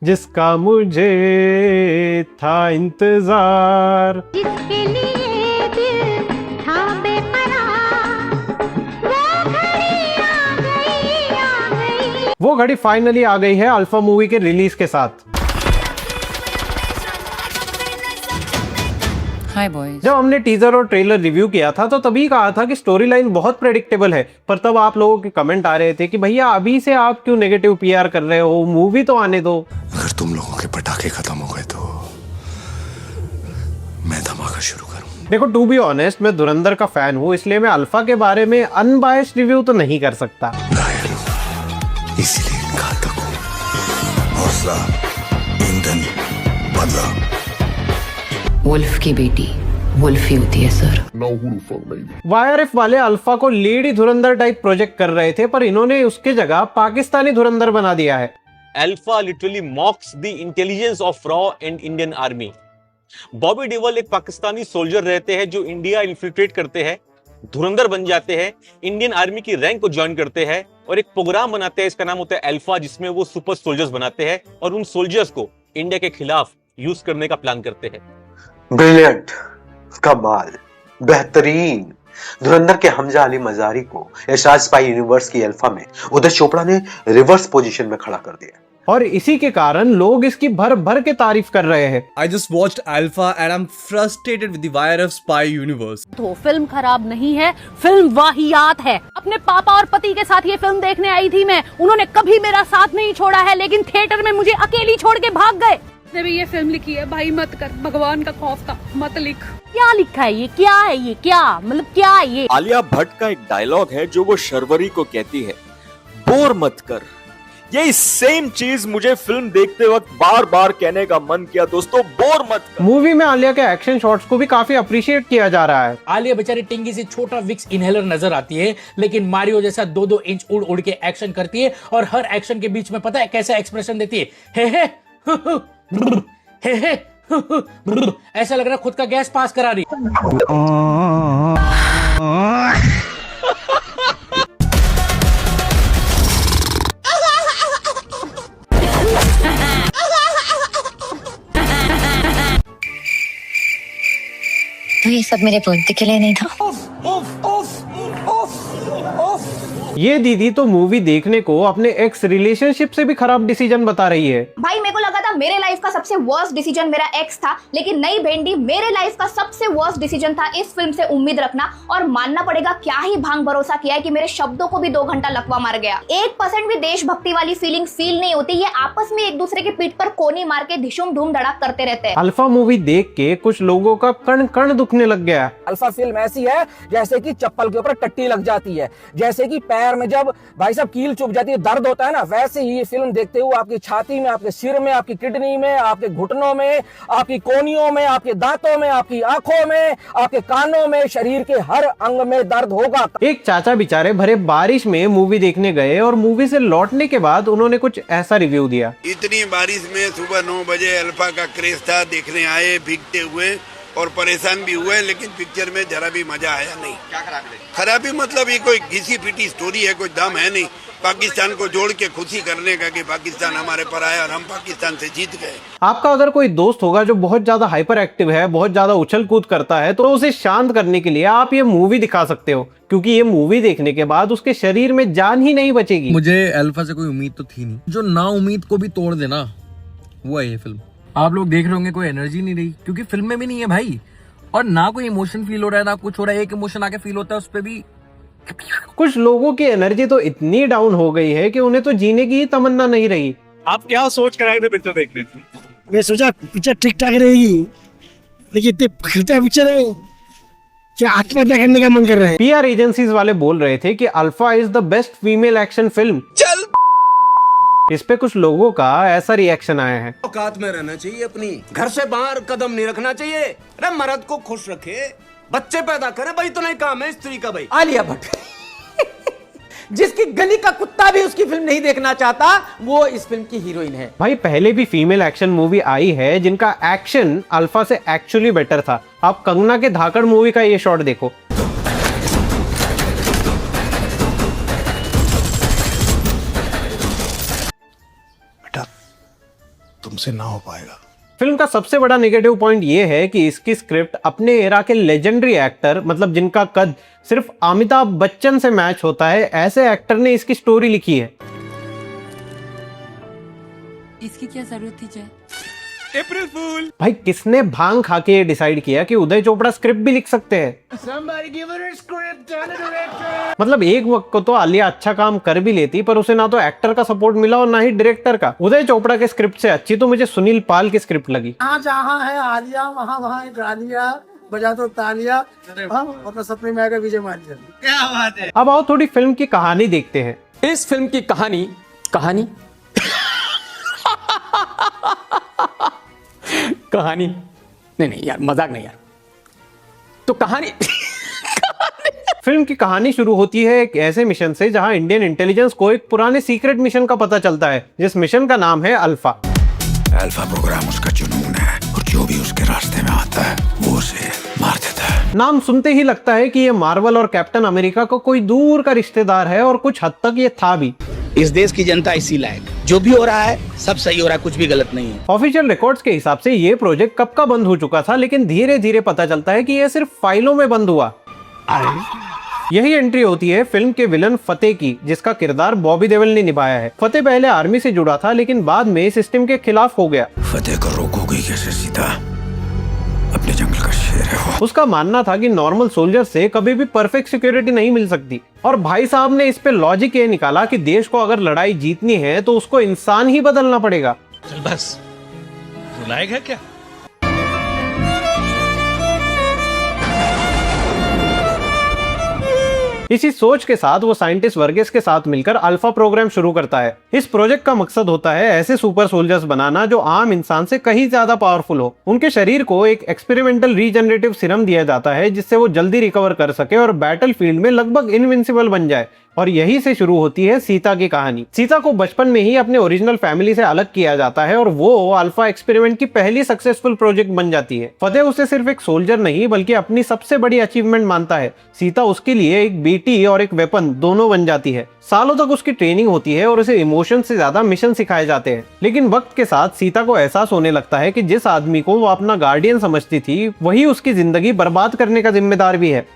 जिसका मुझे था इंतजार, जिसके लिए दिल था बेकरार, वो घड़ी फाइनली आ गई है अल्फा मूवी के रिलीज के साथ। हाय बॉयज। जब हमने टीजर और ट्रेलर रिव्यू किया था तो तभी कहा था कि स्टोरी लाइन बहुत प्रेडिक्टेबल है, पर तब आप लोगों के कमेंट आ रहे थे कि भैया अभी से आप क्यों नेगेटिव पीआर कर रहे हो, मूवी तो आने दो। अगर तुम लोगों के पटाखे खत्म हो गए तो मैं धमाका शुरू करूं। देखो, टू बी ऑनेस्ट, मैं धुरंधर का फैन हूँ, इसलिए मैं अल्फा के बारे में अनबायस्ड रिव्यू तो नहीं कर सकता। घायल हूं, इसलिए घातक हूं। हौसला, ईंधन, बदला। वुल्फ की बेटी वुल्फ ही होती है सर। वाईआरएफ वाले अल्फा को लेडी धुरंधर टाइप प्रोजेक्ट कर रहे थे, पर इन्होंने उसके जगह पाकिस्तानी धुरंधर बना दिया है। Alpha literally मॉक्स the intelligence of raw and Indian army. Bobby Deol एक पाकिस्तानी सोल्जर रहते हैं जो इंडिया इन्फिल्ट्रेट करते हैं, धुरंधर बन जाते हैं, इंडियन आर्मी की रैंक को ज्वाइन करते हैं और एक प्रोग्राम बनाते हैं, इसका नाम होता है अल्फा, जिसमें वो सुपर सोल्जर्स बनाते हैं और उन सोल्जर्स को इंडिया के खिलाफ यूज करने का प्लान करते हैं। ब्रिलियंट, कमाल, बेहतरीन। धुरंधर के हमजा अली मजारी को यशराज स्पाई यूनिवर्स की अल्फा में उदय चोपड़ा ने रिवर्स पोजीशन में खड़ा कर दिया और इसी के कारण लोग इसकी भर भर के तारीफ कर रहे हैं। I just watched Alpha and I'm frustrated with the YRF spy universe. तो फिल्म खराब नहीं है, फिल्म वाहियात है। अपने पापा और पति के साथ ये फिल्म देखने आई थी मैं, उन्होंने कभी मेरा साथ नहीं छोड़ा है, लेकिन थिएटर में मुझे अकेली छोड़ के भाग गए। ने भी ये फिल्म लिखी है, भाई मत कर, भगवान का खौफ था, मत लिख। क्या लिखा है ये, क्या है ये, क्या मतलब क्या है ये? आलिया भट्ट का एक डायलॉग है जो वो शर्वरी को कहती है, बोर मत कर। यही सेम चीज मुझे फिल्म देखते वक्त बार बार कहने का मन किया, दोस्तों बोर मत कर। मूवी में आलिया के एक्शन शॉट्स को भी काफी अप्रिशिएट किया जा रहा है। आलिया बेचारी टिंगी से छोटा विक्स इनहेलर नजर आती है, लेकिन मारियो जैसा 2-2 इंच उड़ उड़ के एक्शन करती है और हर एक्शन के बीच में पता है कैसा एक्सप्रेशन देती है, हे ऐसा लग रहा है खुद का गैस पास करा रही। तो ये सब मेरे बर्थडे के लिए नहीं था। ये दीदी तो मूवी देखने को अपने एक्स रिलेशनशिप से भी खराब डिसीजन बता रही है। भाई मेरे को लगा था मेरे लाइफ का सबसे वर्स्ट डिसीजन मेरा एक्स था, लेकिन नई भेंडी मेरे लाइफ का सबसे वर्स्ट डिसीजन था इस फिल्म से उम्मीद रखना। और मानना पड़ेगा, क्या ही भांग भरोसा किया है कि मेरे शब्दों को भी 2 घंटा लकवा मार गया। 1% भी देशभक्ति वाली फीलिंग फील नहीं होती, ये आपस में एक दूसरे के पीठ पर कोनी मार के धिशुम धूम धड़ाक करते रहते हैं। अल्फा मूवी देख के कुछ लोगों का कण कण दुखने लग गया। अल्फा फिल्म ऐसी है जैसे कि चप्पल के ऊपर टट्टी लग जाती है, जैसे कि पैर में जब भाई साहब कील चुभ जाती है, दर्द होता है ना, वैसे ही ये फिल्म देखते हुए आपकी छाती में, आपके सिर में, आपकी किडनी में, आपके घुटनों में, आपकी कोनियों में, आपके दांतों में, आपकी आंखों में, आपके कानों में, शरीर के हर अंग में दर्द होगा। एक चाचा बेचारे भरे बारिश में मूवी देखने गए और मूवी से लौटने के बाद उन्होंने कुछ ऐसा रिव्यू दिया। इतनी बारिश में सुबह 9 बजे अल्फा का क्रेज था, देखने आए भीगते हुए और परेशान भी हुए, लेकिन पिक्चर में जरा भी मजा आया नहीं। क्या खराबी मतलब ये कोई घिसी पिटी स्टोरी है, कोई दम है नहीं पाकिस्तान को जोड़ के खुशी करने का कि पाकिस्तान हमारे पर आया और हम पाकिस्तान से जीत गए। आपका अगर कोई दोस्त होगा जो बहुत ज्यादा हाइपर एक्टिव है, बहुत ज्यादा उछल कूद करता है, तो उसे शांत करने के लिए आप ये मूवी दिखा सकते हो, क्योंकि ये मूवी देखने के बाद उसके शरीर में जान ही नहीं बचेगी। मुझे अल्फा से कोई उम्मीद तो थी नहीं, जो ना उम्मीद को भी तोड़ देना वो है ये फिल्म। आप लोग देख रहे होंगे कोई एनर्जी नहीं रही, क्योंकि फिल्म में भी नहीं है भाई, और ना कोई इमोशन फील हो रहा है, ना कुछ हो रहा है। एक इमोशन आके फील होता है, उस पे भी कुछ लोगों की एनर्जी तो इतनी डाउन हो गई है कि उन्हें तो जीने की ही तमन्ना नहीं रही। आप क्या सोच कर आए थे पिक्चर देखने? मैं सोचा पिक्चर ठीक ठाक रहेगी, लेकिन इतने खतरनाक पिक्चर है कि आत्महत्या करने का मन कर रहा है। पीआर एजेंसीज वाले बोल रहे थे कि alpha is the best female action film. चल इस पे कुछ लोगों का ऐसा रिएक्शन आया है। औकात में रहना चाहिए, अपनी घर से बाहर कदम नहीं रखना चाहिए। अरे मर्द को खुश रखे, बच्चे पैदा करे, भाई तो नहीं काम है स्त्री का। भाई आलिया भट्ट जिसकी गली का कुत्ता भी उसकी फिल्म नहीं देखना चाहता, वो इस फिल्म की हीरोइन है। भाई पहले भी फीमेल एक्शन मूवी आई है जिनका एक्शन अल्फा से एक्चुअली बेटर था। आप कंगना के धाकड़ मूवी का ये शॉट देखो। तुमसे ना हो पाएगा। फिल्म का सबसे बड़ा नेगेटिव पॉइंट ये है कि इसकी स्क्रिप्ट अपने एरा के लेजेंडरी एक्टर, मतलब जिनका कद सिर्फ अमिताभ बच्चन से मैच होता है, ऐसे एक्टर ने इसकी स्टोरी लिखी है। इसकी क्या जरूरत थी जय? अप्रैल फूल। भाई किसने भांग खा के ये डिसाइड किया कि उदय चोपड़ा स्क्रिप्ट भी लिख सकते हैं? मतलब एक वक्त को तो आलिया अच्छा काम कर भी लेती, पर उसे ना तो एक्टर का सपोर्ट मिला और ना ही डायरेक्टर का। उदय चोपड़ा के स्क्रिप्ट से अच्छी तो मुझे सुनील पाल की स्क्रिप्ट लगी। जहाँ है आलिया वहाँ एक आलिया बजा दो तालिया, अपना सपने में आएगा विजय माल्या। क्या बात है। अब आओ थोड़ी फिल्म की कहानी देखते हैं। इस फिल्म की कहानी कहानी नहीं यार, मजाक नहीं यार, तो कहानी फिल्म की कहानी शुरू होती है एक ऐसे मिशन से जहां इंडियन इंटेलिजेंस को एक पुराने सीक्रेट मिशन का पता चलता है, जिस मिशन का नाम है अल्फा। अल्फा प्रोग्राम उसका जुनून है और जो भी उसके रास्ते में आता है वो उसे मार देता है। नाम सुनते ही लगता है कि ये मार्वल और कैप्टन अमेरिका का कोई दूर का रिश्तेदार है, और कुछ हद तक ये था भी। इस देश की जनता इसी लायक, जो भी हो रहा है सब सही हो रहा है, कुछ भी गलत नहीं है। ऑफिशियल रिकॉर्ड्स के हिसाब से ये प्रोजेक्ट कब का बंद हो चुका था, लेकिन धीरे धीरे पता चलता है कि ये सिर्फ फाइलों में बंद हुआ। यही एंट्री होती है फिल्म के विलन फतेह की, जिसका किरदार बॉबी देओल ने निभाया है। फतेह पहले आर्मी से जुड़ा था, लेकिन बाद में सिस्टम के खिलाफ हो गया। फतेह को रोकोगे कैसे सीता? अपने जंगल का शेर है वो। उसका मानना था कि नॉर्मल सोल्जर से कभी भी परफेक्ट सिक्योरिटी नहीं मिल सकती, और भाई साहब ने इस पे लॉजिक ये निकाला कि देश को अगर लड़ाई जीतनी है तो उसको इंसान ही बदलना पड़ेगा। चल बस, रुलाएगा क्या? इसी सोच के साथ वो साइंटिस्ट वर्गीस के साथ मिलकर अल्फा प्रोग्राम शुरू करता है। इस प्रोजेक्ट का मकसद होता है ऐसे सुपर सोल्जर्स बनाना जो आम इंसान से कहीं ज्यादा पावरफुल हो। उनके शरीर को एक एक्सपेरिमेंटल रीजनरेटिव सीरम दिया जाता है, जिससे वो जल्दी रिकवर कर सके और बैटल फील्ड में लगभग इनविंसिबल बन जाए। और यही से शुरू होती है सीता की कहानी। सीता को बचपन में ही अपने ओरिजिनल फैमिली से अलग किया जाता है और वो अल्फा एक्सपेरिमेंट की पहली सक्सेसफुल प्रोजेक्ट बन जाती है। फतेह उसे सिर्फ एक सोल्जर नहीं बल्कि अपनी सबसे बड़ी अचीवमेंट मानता है। सीता उसके लिए एक बेटी और एक वेपन दोनों बन जाती है। सालों तक उसकी ट्रेनिंग होती है और उसे इमोशन से ज्यादा मिशन सिखाए जाते हैं। लेकिन वक्त के साथ सीता को एहसास होने लगता है कि जिस आदमी को वो अपना गार्डियन समझती थी, वही उसकी जिंदगी बर्बाद करने का जिम्मेदार भी है।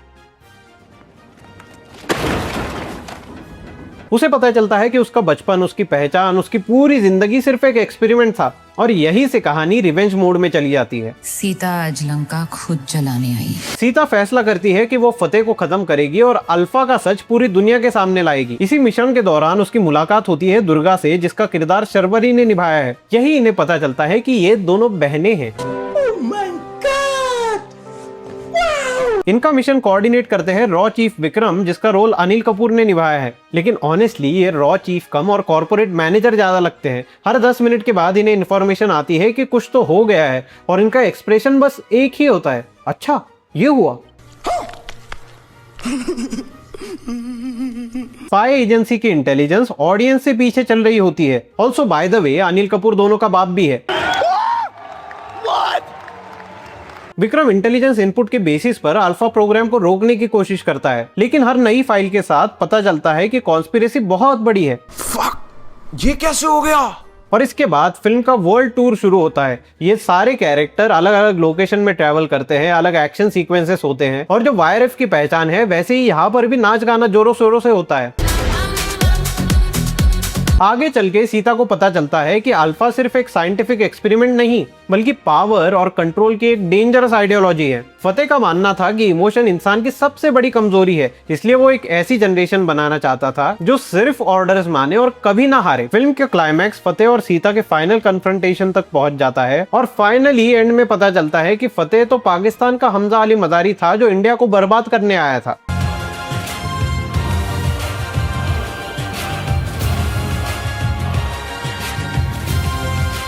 उसे पता चलता है कि उसका बचपन, उसकी पहचान, उसकी पूरी जिंदगी सिर्फ एक एक्सपेरिमेंट था, और यही से कहानी रिवेंज मोड में चली जाती है। सीता आज लंका खुद जलाने आई। सीता फैसला करती है कि वो फतेह को खत्म करेगी और अल्फा का सच पूरी दुनिया के सामने लाएगी। इसी मिशन के दौरान उसकी मुलाकात होती है दुर्गा से, जिसका किरदार शर्वरी ने निभाया है। यही इन्हें पता चलता है कि ये दोनों बहनें हैं। इनका मिशन कोऑर्डिनेट करते हैं रॉ चीफ विक्रम, जिसका रोल अनिल कपूर ने निभाया है। लेकिन ऑनेस्टली ये रॉ चीफ कम और कॉर्पोरेट मैनेजर ज्यादा लगते हैं। हर 10 मिनट के बाद इन्हें इन्फॉर्मेशन आती है कि कुछ तो हो गया है, और इनका एक्सप्रेशन बस एक ही होता है, अच्छा ये हुआ। स्पाई एजेंसी की इंटेलिजेंस ऑडियंस से पीछे चल रही होती है। Also by the way Anil Kapoor दोनों का बाप भी है। विक्रम इंटेलिजेंस इनपुट के बेसिस पर अल्फा प्रोग्राम को रोकने की कोशिश करता है, लेकिन हर नई फाइल के साथ पता चलता है कि कॉन्स्पिरेसी बहुत बड़ी है। ये कैसे हो गया? और इसके बाद फिल्म का वर्ल्ड टूर शुरू होता है। ये सारे कैरेक्टर अलग अलग लोकेशन में ट्रैवल करते हैं, अलग एक्शन सीक्वेंसेस होते हैं, और जो वायरएफ की पहचान है वैसे ही यहाँ पर भी नाच गाना जोरों शोरों से होता है। आगे चल के सीता को पता चलता है कि अल्फा सिर्फ एक साइंटिफिक एक्सपेरिमेंट नहीं बल्कि पावर और कंट्रोल की एक डेंजरस आइडियोलॉजी है। फतेह का मानना था कि इमोशन इंसान की सबसे बड़ी कमजोरी है, इसलिए वो एक ऐसी जनरेशन बनाना चाहता था जो सिर्फ ऑर्डर्स माने और कभी ना हारे। फिल्म के क्लाइमैक्स फतेह और सीता के फाइनल कन्फ्रंटेशन तक पहुंच जाता है, और फाइनली एंड में पता चलता है कि फतेह तो पाकिस्तान का हमजा अली मजारी था जो इंडिया को बर्बाद करने आया था।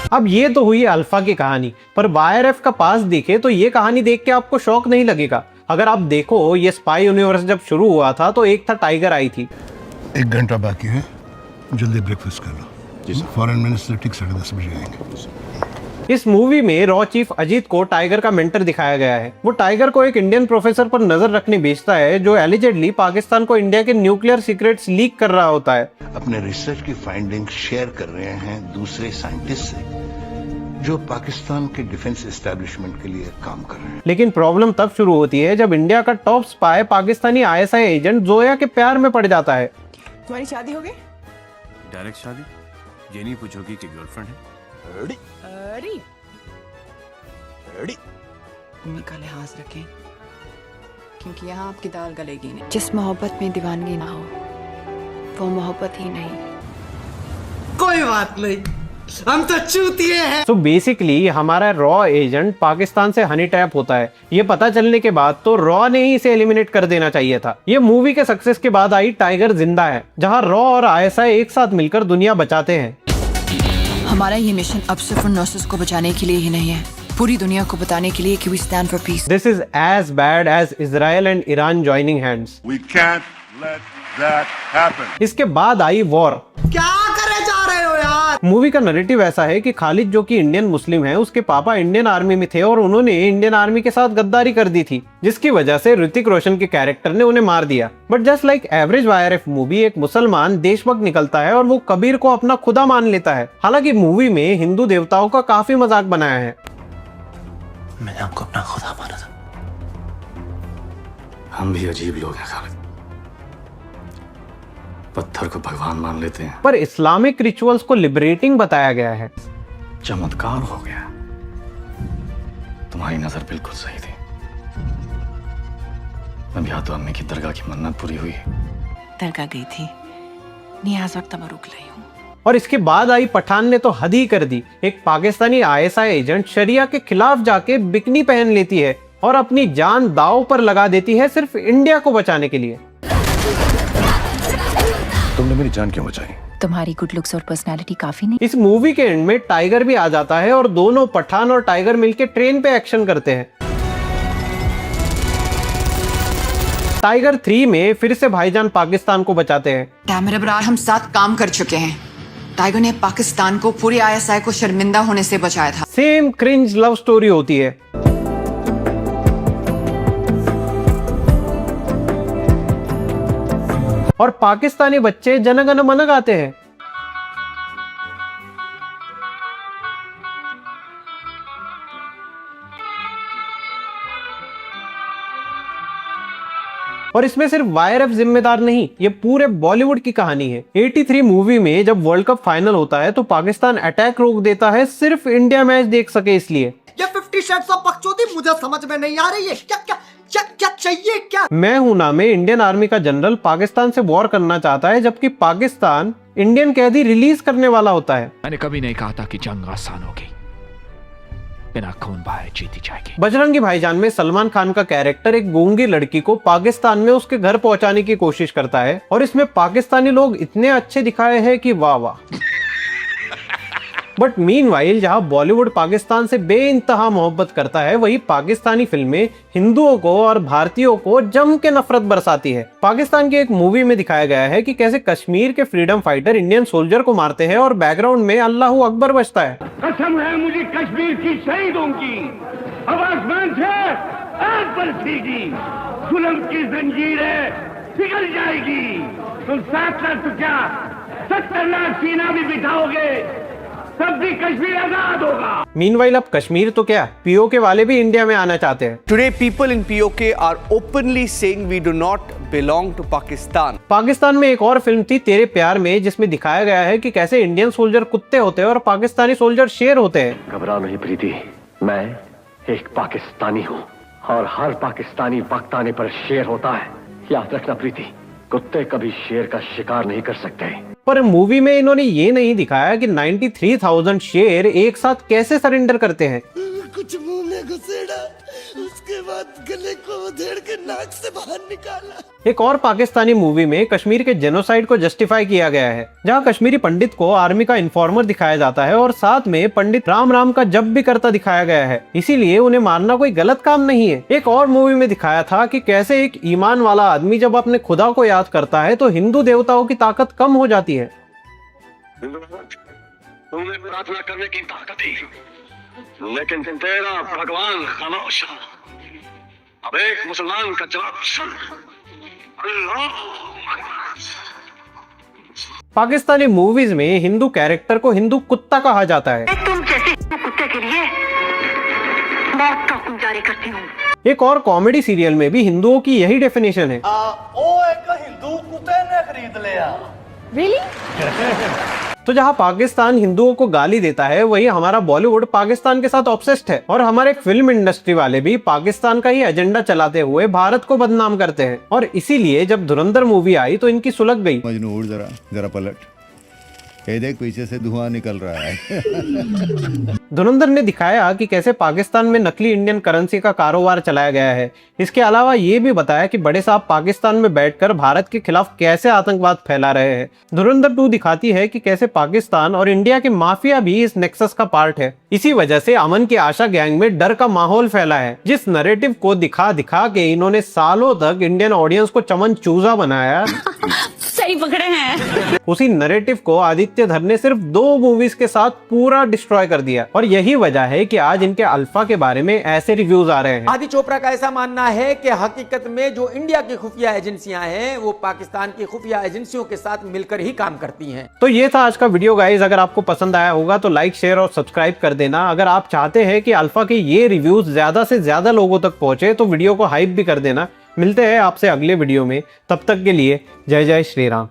अब ये तो हुई अल्फा की कहानी, पर वायरएफ का पास देखे तो ये कहानी देख के आपको शौक नहीं लगेगा। अगर आप देखो, ये स्पाई यूनिवर्स जब शुरू हुआ था तो एक था टाइगर आई थी। 1 घंटा बाकी है, जल्दी ब्रेकफास्ट कर लो। फॉरेन मिनिस्टर ठीक 10:30 बजे आएंगे। इस मूवी में रॉ चीफ अजीत को टाइगर का मेंटर दिखाया गया है। वो टाइगर को एक इंडियन प्रोफेसर पर नजर रखने भेजता है जो एलिजेडली पाकिस्तान को इंडिया के न्यूक्लियर सीक्रेट्स लीक कर रहा होता है। अपने रिसर्च की फाइंडिंग शेयर कर रहे हैं दूसरे साइंटिस्ट से, जो पाकिस्तान के डिफेंस एस्टेब्लिशमेंट के लिए काम कर रहे हैं। लेकिन प्रॉब्लम तब शुरू होती है जब इंडिया का top spy Pakistani ISI agent Zoya के प्यार में पड़ जाता है। तुम्हारी शादी हो गई? डायरेक्ट शादी? ये नहीं पूछोगी कि गर्लफ्रेंड है? अड़ी उम्मी का लिहाज रखें, क्योंकि यहाँ आपकी दाल गलेगी नहीं। जिस मोहब्बत में दीवानगी ना हो वो मोहब्बत ही नहीं। कोई बात नहीं, हम तो चूतिए हैं। तो बेसिकली हमारा रॉ एजेंट पाकिस्तान से हनी ट्रैप होता है। ये पता चलने के बाद तो रॉ ने ही इसे एलिमिनेट कर देना चाहिए था। ये मूवी के सक्सेस के बाद आई टाइगर जिंदा है, जहां रॉ और ISI एक साथ मिलकर दुनिया बचाते हैं। हमारा ये मिशन अब सिर्फ उन नर्सेस को बचाने के लिए ही नहीं है, पूरी दुनिया को बताने के लिए कि we stand for peace. This is as bad as Israel and Iran joining hands. We can't let that happen. इसके बाद आई वॉर। क्या करे जा रहे हो यार? मूवी का नैरेटिव ऐसा है कि खालिद, जो कि इंडियन मुस्लिम है, उसके पापा इंडियन आर्मी में थे और उन्होंने इंडियन आर्मी के साथ गद्दारी कर दी थी, जिसकी वजह से ऋतिक रोशन के कैरेक्टर ने उन्हें मार दिया। But just like average YRF movie, एक मुसलमान देशभक्त निकलता है और वो कबीर को अपना खुदा मान लेता है। हालांकि मूवी में हिंदू देवताओं का काफी मजाक बनाया है। मैंने आपको अपना खुदा माना था। हम भी अजीब लोग हैं खालिद, पत्थर को भगवान मान लेते हैं। पर इस्लामिक रिचुअल्स को लिबरेटिंग बताया गया है। चमत्कार हो गया, तुम्हारी नजर बिल्कुल सही थी। अब या तो अम्मी की दरगाह की मन्नत पूरी हुई, दरगाह गई थी, नियाज वक्त रुक रही हूँ। और इसके बाद आई पठान ने तो हद ही कर दी। एक पाकिस्तानी ISI एजेंट शरिया के खिलाफ जाके बिकनी पहन लेती है और अपनी जान दांव पर लगा देती है सिर्फ इंडिया को बचाने के लिए। तुमने मेरी जान क्यों बचाई? तुम्हारी गुड लुक्स और पर्सनालिटी काफी नहीं। इस मूवी के एंड में टाइगर भी आ जाता है और दोनों पठान और टाइगर मिलकर ट्रेन पे एक्शन करते हैं। टाइगर 3 में फिर से भाईजान पाकिस्तान को बचाते हैं। टैमर अबरार हम साथ काम कर चुके हैं। टाइगर ने पाकिस्तान को पूरे ISI को शर्मिंदा होने से बचाया था। सेम क्रिंज लव स्टोरी होती है। और पाकिस्तानी बच्चे जन गण मन गाते हैं। और इसमें सिर्फ YRF जिम्मेदार नहीं, ये पूरे बॉलीवुड की कहानी है। 83 मूवी में जब वर्ल्ड कप फाइनल होता है तो पाकिस्तान अटैक रोक देता है सिर्फ इंडिया मैच देख सके इसलिए। ये 50 शेड्स ऑफ बकचोदी मुझे समझ में नहीं आ रही है। क्या क्या क्या क्या चाहिए क्या? मैं हूं ना में इंडियन आर्मी का जनरल पाकिस्तान से वॉर करना चाहता है, जबकि पाकिस्तान इंडियन कैदी रिलीज करने वाला होता है। मैंने कभी नहीं कहा था कि जंग आसान होगी, बिना खून बहाए जीती जाएगी। बजरंगी भाईजान में सलमान खान का कैरेक्टर एक गूंगी लड़की को पाकिस्तान में उसके घर पहुंचाने की कोशिश करता है और इसमें पाकिस्तानी लोग इतने अच्छे दिखाए हैं कि वाह वाह। बट मीनवाइल जहां बॉलीवुड पाकिस्तान से बेइंतहा मोहब्बत करता है, वही पाकिस्तानी फिल्में हिंदुओं को और भारतीयों को जम के नफरत बरसाती है। पाकिस्तान की एक मूवी में दिखाया गया है कि कैसे कश्मीर के फ्रीडम फाइटर इंडियन सोल्जर को मारते हैं और बैकग्राउंड में अल्लाहू अकबर बजता है। कसम है मुझे कश्मीर की शहीदों की, अब आसमान से आग बरसेगी, जुल्म की जंजीरें पिघल जाएगी। तुम 7 लाख तो क्या 70 लाख सीना भी बिठाओगे तब भी कश्मीर आजाद होगा। मीनवाइल अब कश्मीर तो क्या, POK वाले भी इंडिया में आना चाहते हैं। Today people in POK are openly saying we do not belong to Pakistan. Pakistan में एक और फिल्म थी तेरे प्यार में, जिसमें दिखाया गया है कि कैसे इंडियन सोल्जर कुत्ते होते हैं और पाकिस्तानी सोल्जर शेर होते हैं। घबरा नहीं प्रीति, मैं एक पाकिस्तानी हूँ और हर पाकिस्तानी वक्त आने पर शेर होता है। याद रखना प्रीति, कुत्ते कभी शेर का शिकार नहीं कर सकते। पर मूवी में इन्होंने ये नहीं दिखाया कि 93,000 शेर एक साथ कैसे सरेंडर करते हैं। कुछ मुंह में घुसेड़ा, उसके बाद गले को उधेड़ के नाक से बाहर निकाला। एक और पाकिस्तानी मूवी में कश्मीर के जेनोसाइड को जस्टिफाई किया गया है, जहां कश्मीरी पंडित को आर्मी का इन्फॉर्मर दिखाया जाता है और साथ में पंडित राम राम का जप भी करता दिखाया गया है, इसीलिए उन्हें मारना कोई गलत काम नहीं है। एक और मूवी में दिखाया था कि कैसे एक ईमान वाला आदमी जब अपने खुदा को याद करता है तो हिंदू देवताओं की ताकत कम हो जाती है। तुम्हें प्रार्थना करने की ताकत थी, लेकिन तेरा भगवान खामोश। अब एक मुसलमान का जवाब सुन। पाकिस्तानी मूवीज में हिंदू कैरेक्टर को हिंदू कुत्ता कहा जाता है। तुम जैसे कुत्ते के लिए मौत का हुक्म जारी करती हूँ। एक और कॉमेडी सीरियल में भी हिंदुओं की यही डेफिनेशन है। ओ एक हिंदू कुत्ते ने खरीद लिया। तो जहां पाकिस्तान हिंदुओं को गाली देता है, वही हमारा बॉलीवुड पाकिस्तान के साथ ऑब्सेस्ड है। और हमारे फिल्म इंडस्ट्री वाले भी पाकिस्तान का ही एजेंडा चलाते हुए भारत को बदनाम करते हैं। और इसीलिए जब धुरंधर मूवी आई तो इनकी सुलग गई। मजनू उड़ जरा पलट, ये देख पीछे से धुआं निकल रहा है। धुरंधर ने दिखाया कि कैसे पाकिस्तान में नकली इंडियन करेंसी का कारोबार चलाया गया है। इसके अलावा ये भी बताया कि बड़े साहब पाकिस्तान में बैठकर भारत के खिलाफ कैसे आतंकवाद फैला रहे हैं। धुरंधर 2 दिखाती है कि कैसे पाकिस्तान और इंडिया की माफिया भी इस नेक्सस का पार्ट है। इसी वजह से अमन की आशा गैंग में डर का माहौल फैला है। जिस नैरेटिव को दिखा दिखा के इन्होंने सालों तक इंडियन ऑडियंस को चमन चूजा बनाया, सही पकड़े हैं। उसी नैरेटिव को आदित्य धर ने सिर्फ 2 मूवीज के साथ पूरा डिस्ट्रॉय कर दिया। और यही वजह है कि आज इनके अल्फा के बारे में ऐसे रिव्यूज आ रहे हैं। आदि चोपड़ा का ऐसा मानना है कि हकीकत में जो इंडिया की खुफिया एजेंसियां हैं वो पाकिस्तान की खुफिया एजेंसियों के साथ मिलकर ही काम करती हैं। तो ये था आज का वीडियो गाइस। अगर आपको पसंद आया होगा तो लाइक, शेयर और सब्सक्राइब कर देना। अगर आप चाहते हैं कि अल्फा के ये रिव्यूज ज्यादा से ज्यादा लोगों तक पहुंचे तो वीडियो को हाइप भी कर देना। मिलते हैं आपसे अगले वीडियो में, तब तक के लिए जय जय श्री राम।